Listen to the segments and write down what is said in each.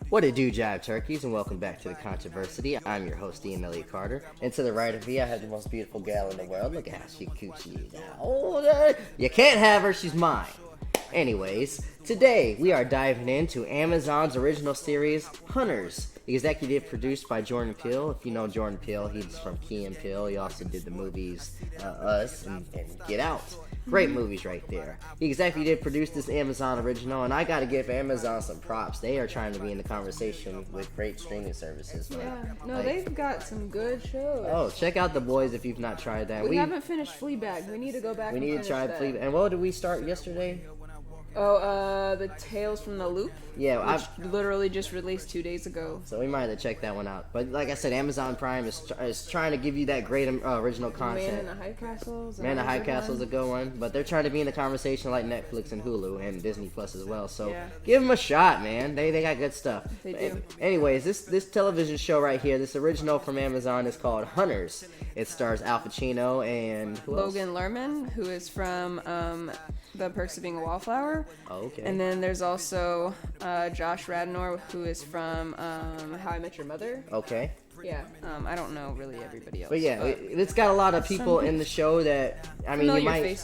What it do, Jive Turkeys, and welcome back to the Controversy. I'm your host, Ian Elliott Carter, and to the right of me, I have the most beautiful gal in the world. Look at how she coochie now. Oh, you can't have her, she's mine. Anyways, today we are diving into Amazon's original series, Hunters, executive produced by Jordan Peele. If you know Jordan Peele, he's from Key and Peele. He also did the movies Us and Get Out. Great movies right there. He executive produced this Amazon original, and I gotta give Amazon some props. They are trying to be in the conversation with great streaming services. They've got some good shows. Oh, check out The Boys if you've not tried that. We haven't finished Fleabag. We need to go back. We need to try Fleabag. And what did we start yesterday? The Tales from the Loop. Yeah, which literally just released 2 days ago. So we might have to check that one out. But like I said, Amazon Prime is trying to give you that great original content. Man in the High Castle. Man in the High Castle is a good one, but they're trying to be in the conversation like Netflix and Hulu and Disney Plus as well. So give them a shot, man. They got good stuff. They do. Anyways, this television show right here, this original from Amazon, is called Hunters. It stars Al Pacino and Logan Lerman, who is from The Perks of Being a Wallflower. Oh, okay. And then there's also Josh Radnor, who is from How I Met Your Mother. Okay. Yeah, I don't know really everybody else. But yeah, it's got a lot of people in the show that, I mean,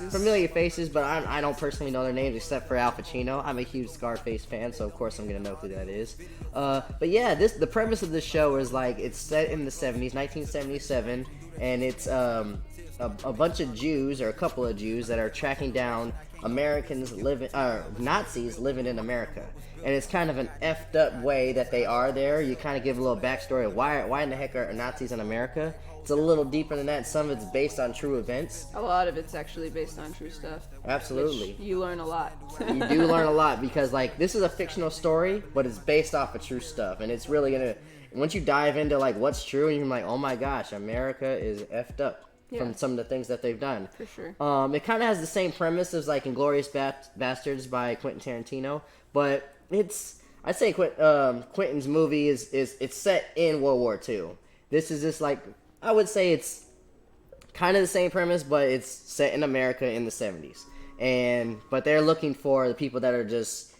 familiar faces, but I don't personally know their names except for Al Pacino. I'm a huge Scarface fan, so of course I'm gonna know who that is. But yeah, the premise of the show is like it's set in the 70s, 1977, and it's a bunch of Jews or a couple of Jews that are tracking down Nazis living in America. And it's kind of an effed up way that they are there. You kind of give a little backstory of why in the heck are Nazis in America. It's a little deeper than that. Some of it's based on true events. A lot of it's actually based on true stuff. Absolutely. You learn a lot. You do learn a lot because, like, this is a fictional story, but it's based off of true stuff. And it's really going to, once you dive into, like, what's true, and you're like, oh my gosh, America is effed up. From some of the things that they've done. For sure. It kind of has the same premise as like Inglourious Bastards by Quentin Tarantino, but I'd say Quentin's movie is it's set in World War II. This is just like, I would say it's kind of the same premise, but it's set in America in the 70s. But they're looking for the people that are just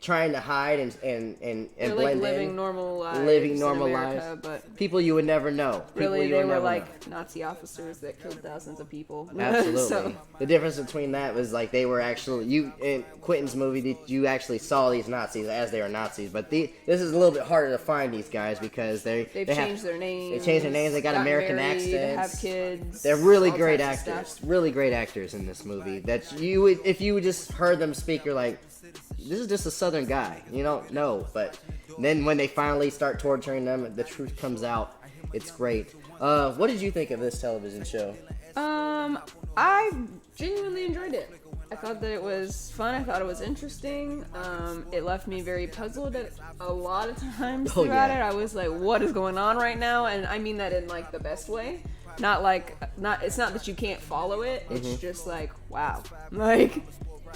trying to hide and They're blend like living in. normal lives. Living normal in America, lives. But people you would never know. Really, they were like Nazi officers that killed thousands of people. Absolutely. So. The difference between that was like they were actually in Quentin's movie. You actually saw these Nazis as they were Nazis, but this is a little bit harder to find these guys because they've changed their names. They changed their names. They got American married, accents. Have kids. They're really great actors. Really great actors in this movie. That you would, if you just heard them speak, you're like, this is just a Southern guy. You don't know, but then when they finally start torturing them, the truth comes out. It's great. What did you think of this television show? I genuinely enjoyed it. I thought that it was fun. I thought it was interesting. It left me very puzzled at a lot of times throughout it. I was like, what is going on right now? And I mean that in like the best way. It's not that you can't follow it. It's just like, wow. Like,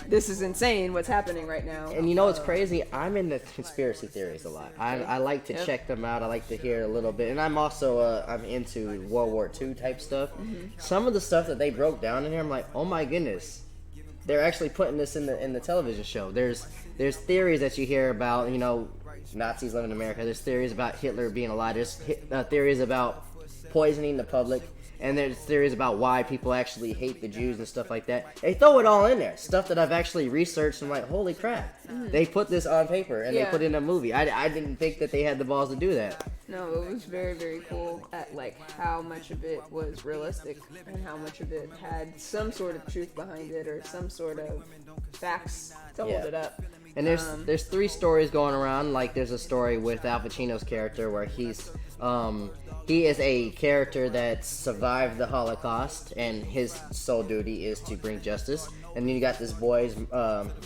this is insane what's happening right now. And you know what's crazy? I'm into conspiracy theories a lot. I like to check them out. I like to hear a little bit. And I'm also I'm into World War II type stuff. Some of the stuff that they broke down in here, I'm like, oh my goodness. They're actually putting this in the television show. There's theories that you hear about, you know, Nazis living in America. There's theories about Hitler being alive. There's theories about poisoning the public. And there's theories about why people actually hate the Jews and stuff like that. They throw it all in there. Stuff that I've actually researched and I'm like, holy crap. They put this on paper and they put it in a movie. I didn't think that they had the balls to do that. No, it was very, very cool at like how much of it was realistic and how much of it had some sort of truth behind it or some sort of facts to hold it up. And there's 3 stories going around. Like there's a story with Al Pacino's character where he is a character that survived the Holocaust, and his sole duty is to bring justice. And then you got this boy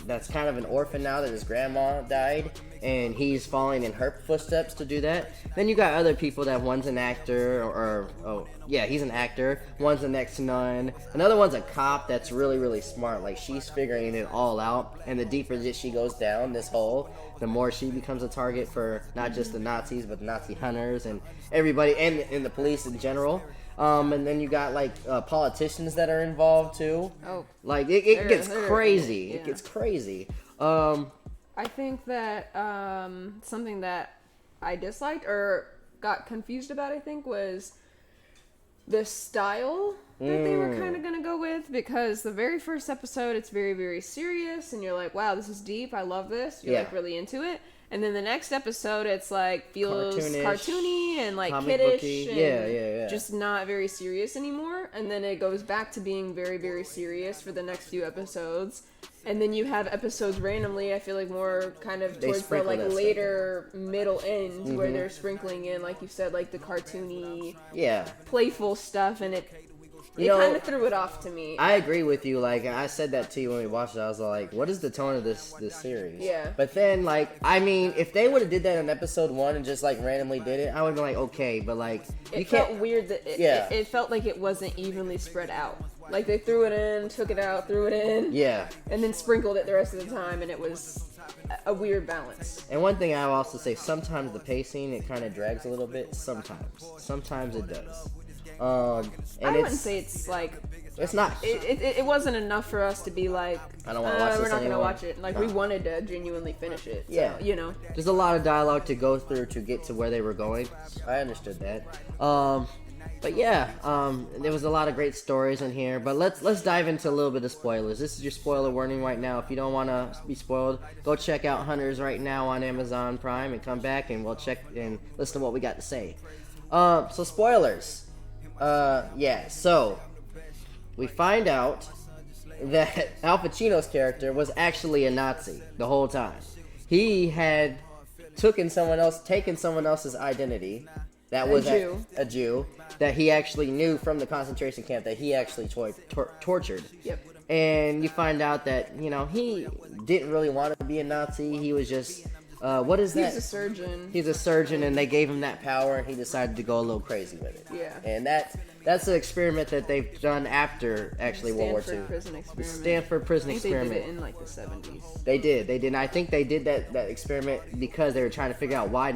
that's kind of an orphan now that his grandma died, and he's following in her footsteps to do that. Then you got other people that one's an actor, he's an actor. One's a next to none. Another one's a cop that's really, really smart. Like, she's figuring it all out, and the deeper that she goes down this hole, the more she becomes a target for not just the Nazis, but the Nazi hunters and everybody, and the police in general. And then you got like politicians that are involved too. Oh, like it gets crazy. Really, It gets crazy. I think that something that I disliked or got confused about, I think, was the style that they were kind of going to go with, because the very first episode, it's very, very serious, and you're like, wow, this is deep, I love this, you're like really into it. And then the next episode, it's like feels cartoony and like kiddish and just not very serious anymore. And then it goes back to being very, very serious for the next few episodes. And then you have episodes randomly, I feel like more kind of towards the like later middle end where they're sprinkling in, like you said, like the cartoony, playful stuff, and it kind of threw it off to me. I agree with you. Like, I said that to you when we watched it. I was like, what is the tone of this series? Yeah. But then, like, I mean, if they would have did that in episode 1 and just, like, randomly did it, I would have been like, okay. But, like, it felt weird that it felt like it wasn't evenly spread out. Like, they threw it in, took it out, threw it in. Yeah. And then sprinkled it the rest of the time, and it was a weird balance. And one thing I will also say, sometimes the pacing, it kind of drags a little bit. Sometimes it does. And I wouldn't say it's like... It's not... It wasn't enough for us to be like, I don't want to watch this we're not going to anymore. watch it. Like, we wanted to genuinely finish it. So, you know. There's a lot of dialogue to go through to get to where they were going. I understood that. But yeah, there was a lot of great stories in here. But let's dive into a little bit of spoilers. This is your spoiler warning right now. If you don't want to be spoiled, go check out Hunters right now on Amazon Prime and come back and we'll check and listen to what we got to say. So spoilers. So we find out that Al Pacino's character was actually a Nazi the whole time. He had taken someone else's identity. That was a Jew that he actually knew from the concentration camp that he actually tortured. Yep. And you find out that, you know, he didn't really want to be a Nazi. He was just, what is that? He's a surgeon. He's a surgeon, and they gave him that power, and he decided to go a little crazy with it. Yeah. And that's an experiment that they've done after, actually, World War II. The Stanford prison experiment. They did it in, like, the 70s. They did. And I think they did that experiment because they were trying to figure out why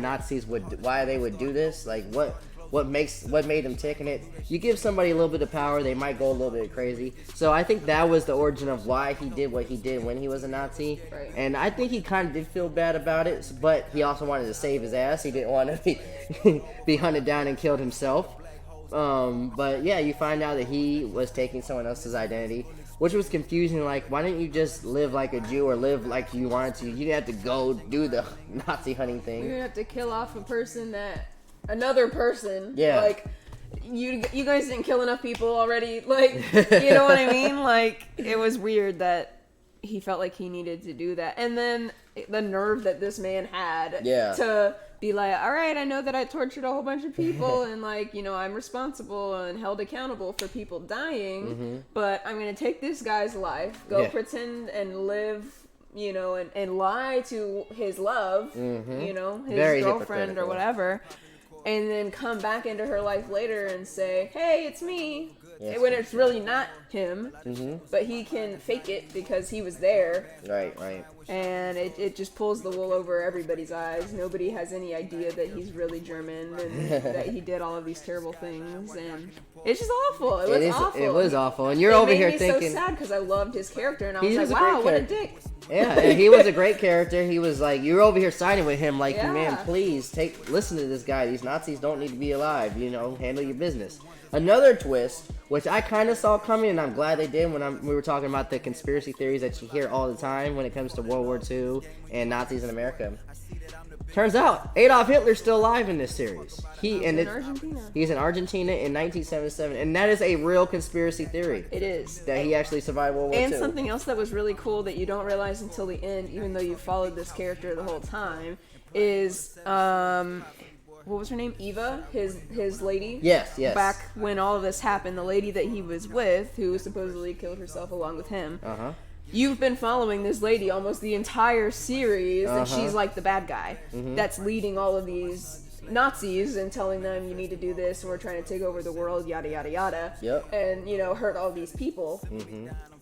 they would do this. Like, what made them tick. And you give somebody a little bit of power, they might go a little bit crazy. So I think that was the origin of why he did what he did when he was a Nazi. Right. And I think he kind of did feel bad about it, but he also wanted to save his ass. He didn't want to be hunted down and killed himself. But yeah, you find out that he was taking someone else's identity, which was confusing. Like, why didn't you just live like a Jew or live like you wanted to? You didn't have to go do the Nazi hunting thing. You didn't have to kill off another person. Yeah. Like, you guys didn't kill enough people already. Like, you know what I mean? Like, it was weird that he felt like he needed to do that. And then the nerve that this man had to be like, all right, I know that I tortured a whole bunch of people and, like, you know, I'm responsible and held accountable for people dying, but I'm going to take this guy's life, pretend and live, you know, and lie to his love, you know, his Very girlfriend or whatever, and then come back into her life later and say, hey, it's me. Yes. When it's really not him, but he can fake it because he was there. Right. And it just pulls the wool over everybody's eyes. Nobody has any idea that he's really German and that he did all of these terrible things. And it's just awful. It was awful. And you're over here thinking... It made me so sad because I loved his character. And I was like, wow, what a dick. Yeah, he was a great character. He was like, you're over here siding with him like, man, please listen to this guy. These Nazis don't need to be alive. You know, handle your business. Another twist, which I kind of saw coming, and I'm glad they did when we were talking about the conspiracy theories that you hear all the time when it comes to World War II and Nazis in America. Turns out Adolf Hitler's still alive in this series. He's in Argentina in 1977, and that is a real conspiracy theory. It is. That he actually survived World War II. And something else that was really cool that you don't realize until the end, even though you followed this character the whole time, is what was her name? Eva, his lady. Yes. Back when all of this happened, the lady that he was with, who supposedly killed herself along with him. You've been following this lady almost the entire series, and she's like the bad guy that's leading all of these Nazis and telling them you need to do this, and we're trying to take over the world, yada yada yada. Yep. And you know, hurt all these people.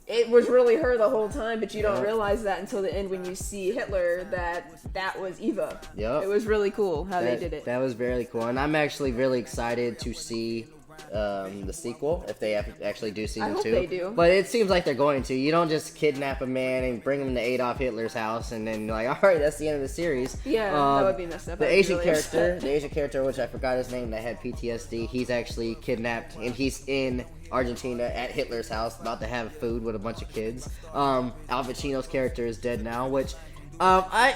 It was really her the whole time, but you don't realize that until the end when you see Hitler that was Eva. Yep. It was really cool how they did it. That was very cool, and I'm actually really excited to see the sequel if they actually do season I hope 2. they do. But it seems like they're going to. You don't just kidnap a man and bring him to Adolf Hitler's house and then like, all right, that's the end of the series. Yeah, that would be messed up. The I'd be Asian really character, upset. which I forgot his name, that had PTSD, he's actually kidnapped and he's in Argentina at Hitler's house, about to have food with a bunch of kids. Al Pacino's character is dead now, which I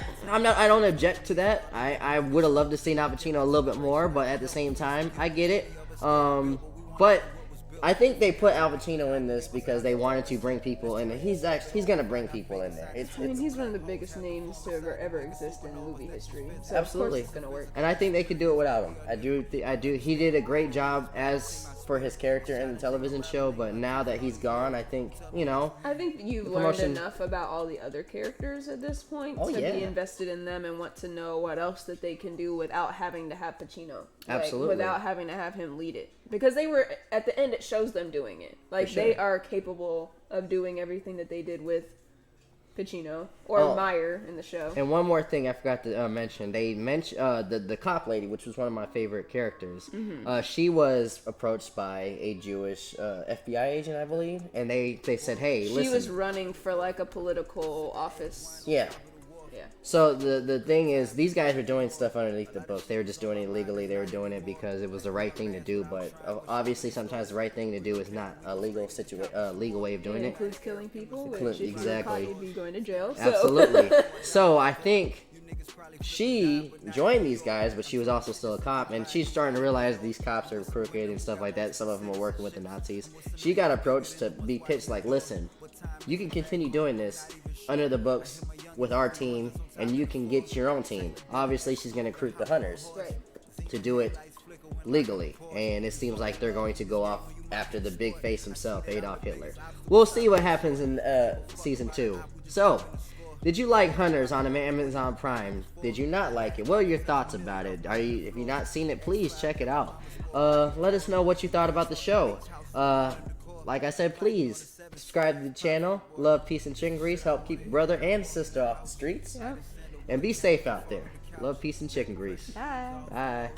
don't object to that. I would have loved to see Al Pacino a little bit more, but at the same time, I get it. But I think they put Al Pacino in this because they wanted to bring people in. He's gonna bring people in there. I mean, he's one of the biggest names to ever exist in movie history. So Absolutely, of course it's gonna work. and I think they could do it without him. I do. He did a great job for his character in the television show, but now that he's gone, I think I think you've learned promotion- enough about all the other characters at this point to yeah. be invested in them and want to know what else that they can do without having to have Pacino. Absolutely. Without having to have him lead it. Because they were, at the end, it shows them doing it. Like, For sure. they are capable of doing everything that they did with Pacino or Meyer in the show. And one more thing I forgot to mention. They mentioned the cop lady, which was one of my favorite characters. She was approached by a Jewish FBI agent, I believe, and they said, "Hey, listen." She was running for like a political office. Yeah. Yeah. So the thing is, these guys were doing stuff underneath the book. They were just doing it illegally. They were doing it because it was the right thing to do. But obviously, sometimes the right thing to do is not a legal legal way of doing It it. includes killing people, which if Exactly. you were caught, you'd be going to jail. So. Absolutely. So I think she joined these guys, but she was also still a cop, and she's starting to realize these cops are crooked and stuff like that. Some of them are working with the Nazis. She got approached to be pitched like, listen, you can continue doing this under the books with our team, and you can get your own team. Obviously, she's going to recruit the hunters Right. to do it legally, and it seems like they're going to go off after the big face himself, Adolf Hitler. We'll see what happens in season 2. So, did you like Hunters on Amazon Prime? Did you not like it? What are your thoughts about it? If you've not seen it, please check it out. Let us know what you thought about the show. Like I said, please subscribe to the channel. Love, peace, and chicken grease. Help keep brother and sister off the streets. Yeah. And be safe out there. Love, peace, and chicken grease. Bye. Bye.